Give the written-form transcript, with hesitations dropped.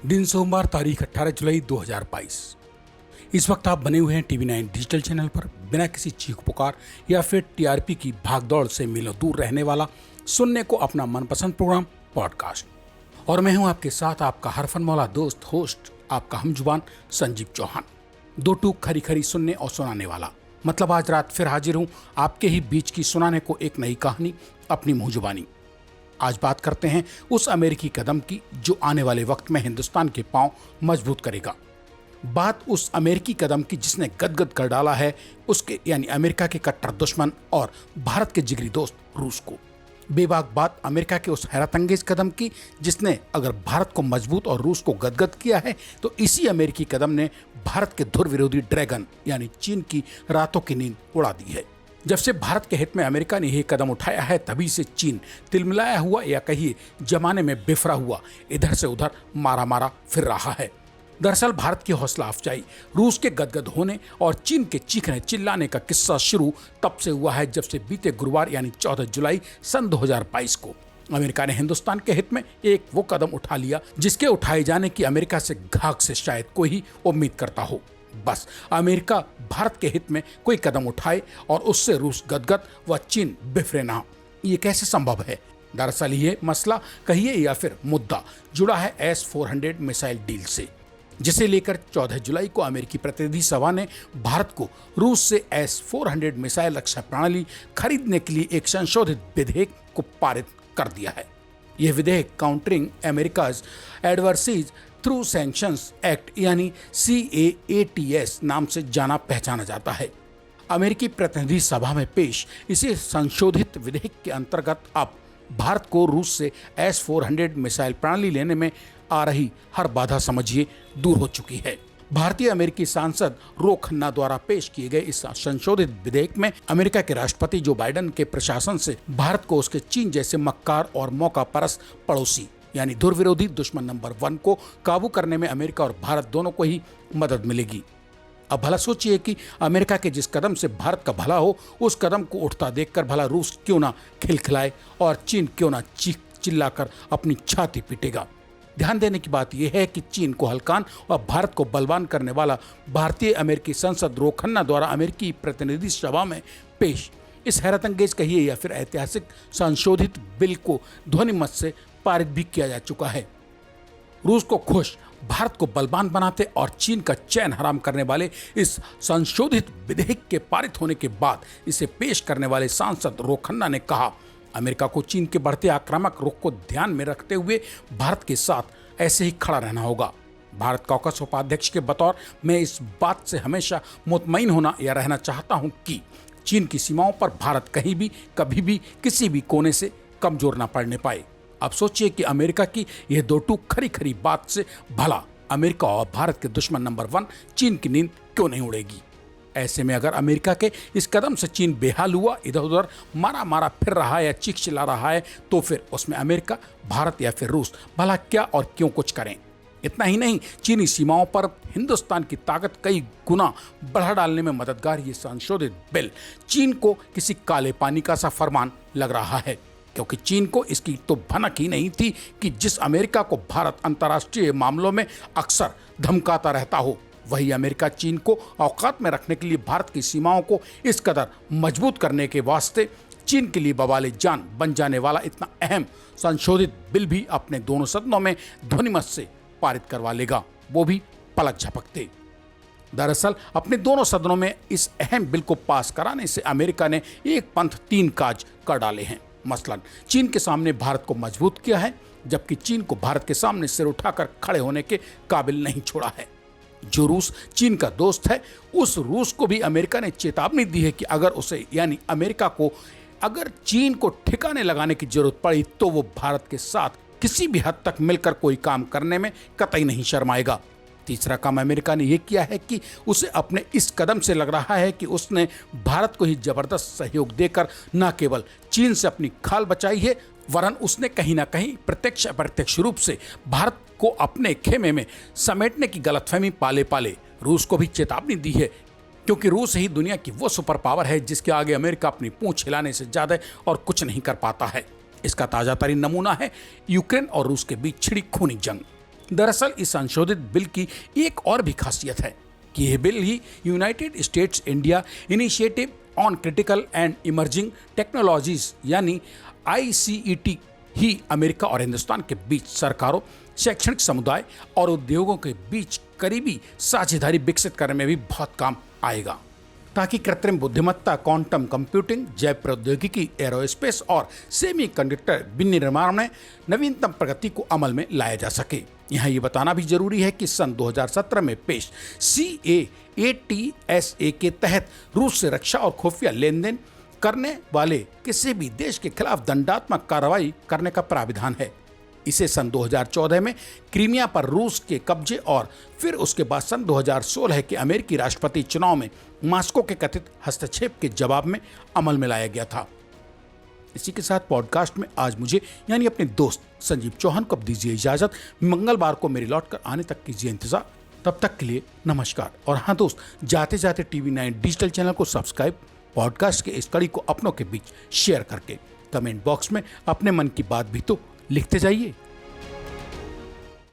दिन सोमवार तारीख 18 जुलाई 2022। इस वक्त आप बने हुए हैं TV9 डिजिटल चैनल पर। बिना किसी चीख पुकार या फिर टीआरपी की भागदौड़ से मीलों दूर रहने वाला, सुनने को अपना मनपसंद प्रोग्राम पॉडकास्ट। और मैं हूं आपके साथ आपका हरफन मौला दोस्त होस्ट, आपका हमजुबान संजीव चौहान। दो टूक खरी खरी सुनने और सुनाने वाला। मतलब आज रात फिर हाजिर हूं आपके ही बीच की सुनाने को एक नई कहानी, अपनी मुंह जुबानी। आज बात करते हैं उस अमेरिकी कदम की जो आने वाले वक्त में हिंदुस्तान के पांव मजबूत करेगा। बात उस अमेरिकी कदम की जिसने गदगद कर डाला है उसके यानी अमेरिका के कट्टर दुश्मन और भारत के जिगरी दोस्त रूस को। बेबाक बात अमेरिका के उस हैरतअंगेज कदम की जिसने अगर भारत को मजबूत और रूस को गदगद किया है तो इसी अमेरिकी कदम ने भारत के धुर विरोधी ड्रैगन यानी चीन की रातों की नींद उड़ा दी है। जब से भारत के हित में अमेरिका ने यह कदम उठाया है तभी से चीन तिलमिलाया हुआ या कहिए जमाने में बिफरा हुआ इधर से उधर मारा मारा फिर रहा है। दरअसल भारत की हौसला अफजाई, रूस के गदगद होने और चीन के चीखने चिल्लाने का किस्सा शुरू तब से हुआ है जब से बीते गुरुवार यानी 14 जुलाई सन 2022 को अमेरिका ने हिंदुस्तान के हित में एक वो कदम उठा लिया जिसके उठाए जाने की अमेरिका से घाक से शायद कोई ही उम्मीद करता हो। बस अमेरिका भारत के हित में कोई कदम उठाए और उससे रूस गदगद व चीन बिफरे ना। ये कैसे संभव है? दरअसल ये मसला कहिए या फिर मुद्दा जुड़ा है S-400 मिसाइल डील से, जिसे लेकर 14 जुलाई को अमेरिकी प्रतिनिधि सभा ने भारत को रूस से S-400 मिसाइल रक्षा प्रणाली खरीदने के लिए एक संशोधित विधेयक को पारित कर दिया है। यह विधेयक countering America's adversaries through sanctions act यानी CAATS नाम से जाना पहचाना जाता है। अमेरिकी प्रतिनिधि सभा में पेश इसे संशोधित विधेयक के अंतर्गत अब भारत को रूस से S-400 मिसाइल प्रणाली लेने में आ रही हर बाधा समझिए दूर हो चुकी है। भारतीय अमेरिकी सांसद रो खन्ना द्वारा पेश किए गए इस संशोधित विधेयक में अमेरिका के राष्ट्रपति जो बाइडेन के प्रशासन से भारत को उसके चीन जैसे मक्कार और मौका परस पड़ोसी यानी धुर विरोधी दुश्मन नंबर 1 को काबू करने में अमेरिका और भारत दोनों को ही मदद मिलेगी। अब भला सोचिए कि अमेरिका के जिस कदम से भारत का भला हो उस कदम को उठता देखकर भला रूस क्यों ना खिलखिलाए और चीन क्यों ना चीख चिल्लाकर अपनी छाती पीटेगा। ध्यान देने की बात यह है कि चीन को हल्कान और भारत को बलवान करने वाला भारतीय अमेरिकी सांसद रो खन्ना द्वारा अमेरिकी प्रतिनिधि सभा में पेश इस हैरतअंगेज कहिए या फिर ऐतिहासिक संशोधित बिल को ध्वनिमत से पारित भी किया जा चुका है। रूस को खुश, भारत को बलवान बनाते और चीन का चैन हराम करने वाले इस संशोधित विधेयक के पारित होने के बाद इसे पेश करने वाले सांसद रो खन्ना ने कहा, अमेरिका को चीन के बढ़ते आक्रामक रुख को ध्यान में रखते हुए भारत के साथ ऐसे ही खड़ा रहना होगा। भारत कॉकस उपाध्यक्ष के बतौर मैं इस बात से हमेशा मुतमईन होना या रहना चाहता हूं कि चीन की सीमाओं पर भारत कहीं भी कभी भी किसी भी कोने से कमजोर न पड़ने पाए। अब सोचिए कि अमेरिका की यह दो टूक खरी खरी बात से भला अमेरिका और भारत के दुश्मन नंबर 1 चीन की नींद क्यों नहीं उड़ेगी। ऐसे में अगर अमेरिका के इस कदम से चीन बेहाल हुआ, इधर उधर मारा मारा फिर रहा है या चीख चिल्ला रहा है तो फिर उसमें अमेरिका, भारत या फिर रूस भला क्या और क्यों कुछ करें। इतना ही नहीं, चीनी सीमाओं पर हिंदुस्तान की ताकत कई गुना बढ़ा डालने में मददगार ये संशोधित बिल चीन को किसी काले पानी का सा फरमान लग रहा है, क्योंकि चीन को इसकी तो भनक ही नहीं थी कि जिस अमेरिका को भारत अंतर्राष्ट्रीय मामलों में अक्सर धमकाता रहता हो, वही अमेरिका चीन को औकात में रखने के लिए भारत की सीमाओं को इस कदर मजबूत करने के वास्ते चीन के लिए बवाले जान बन जाने वाला इतना अहम संशोधित बिल भी अपने दोनों सदनों में ध्वनिमत से पारित करवा लेगा, वो भी पलक झपकते। दरअसल अपने दोनों सदनों में इस अहम बिल को पास कराने से अमेरिका ने एक पंथ 3 काज कर डाले हैं। मसलन चीन के सामने भारत को मजबूत किया है, जबकि चीन को भारत के सामने सिर उठाकर खड़े होने के काबिल नहीं छोड़ा है। जो रूस चीन का दोस्त है उस रूस को भी अमेरिका ने चेतावनी दी है कि अगर उसे यानी अमेरिका को अगर चीन को ठिकाने लगाने की जरूरत पड़ी तो वो भारत के साथ किसी भी हद तक मिलकर कोई काम करने में कतई नहीं शर्माएगा। तीसरा काम अमेरिका ने यह किया है कि उसे अपने इस कदम से लग रहा है कि उसने भारत को ही जबरदस्त सहयोग देकर न केवल चीन से अपनी खाल बचाई है वरन उसने कहीं ना कहीं प्रत्यक्ष अप्रत्यक्ष रूप से भारत को अपने खेमे में समेटने की गलतफहमी पाले पाले रूस को भी चेतावनी दी है, क्योंकि रूस ही दुनिया की वो सुपर पावर है जिसके आगे अमेरिका अपनी पूंछ हिलाने से ज्यादा और कुछ नहीं कर पाता है। इसका ताजा तरीन नमूना है यूक्रेन और रूस के बीच छिड़ी खूनी जंग। दरअसल इस संशोधित बिल की एक और भी खासियत है कि यह bill he United states India initiative on critical and emerging technologies यानी ICET ही अमेरिका और हिंदुस्तान के बीच सरकारों, शैक्षणिक समुदाय और उद्योगों के बीच करीबी साझेदारी विकसित करने में भी बहुत काम आएगा, ताकि कृत्रिम बुद्धिमत्ता, क्वांटम कंप्यूटिंग, जैव प्रौद्योगिकी, एरोस्पेस और सेमीकंडक्टर विनिर्माण में नवीनतम प्रगति को अमल में लाया जा सके। यहाँ ये बताना भी जरूरी है कि सन 2017 में पेश CAATSA के तहत रूस से रक्षा और खुफिया लेन देन करने वाले किसी भी देश के खिलाफ दंडात्मक कार्रवाई करने का प्राविधान है। इसे सन 2014 में क्रीमिया पर रूस के कब्जे और फिर उसके बाद सन 2016 के अमेरिकी राष्ट्रपति चुनाव में मॉस्को के कथित हस्तक्षेप के जवाब में अमल में लाया गया था। इसी के साथ पॉडकास्ट में आज मुझे यानी अपने दोस्त संजीव चौहान को अब दीजिए इजाजत। मंगलवार को मेरे लौट कर आने तक कीजिए इंतजार। तब तक के लिए नमस्कार। और हाँ दोस्त, जाते जाते TV9 डिजिटल चैनल को सब्सक्राइब, पॉडकास्ट के इस कड़ी को अपनों के बीच शेयर करके कमेंट बॉक्स में अपने मन की बात भी तो लिखते जाइए।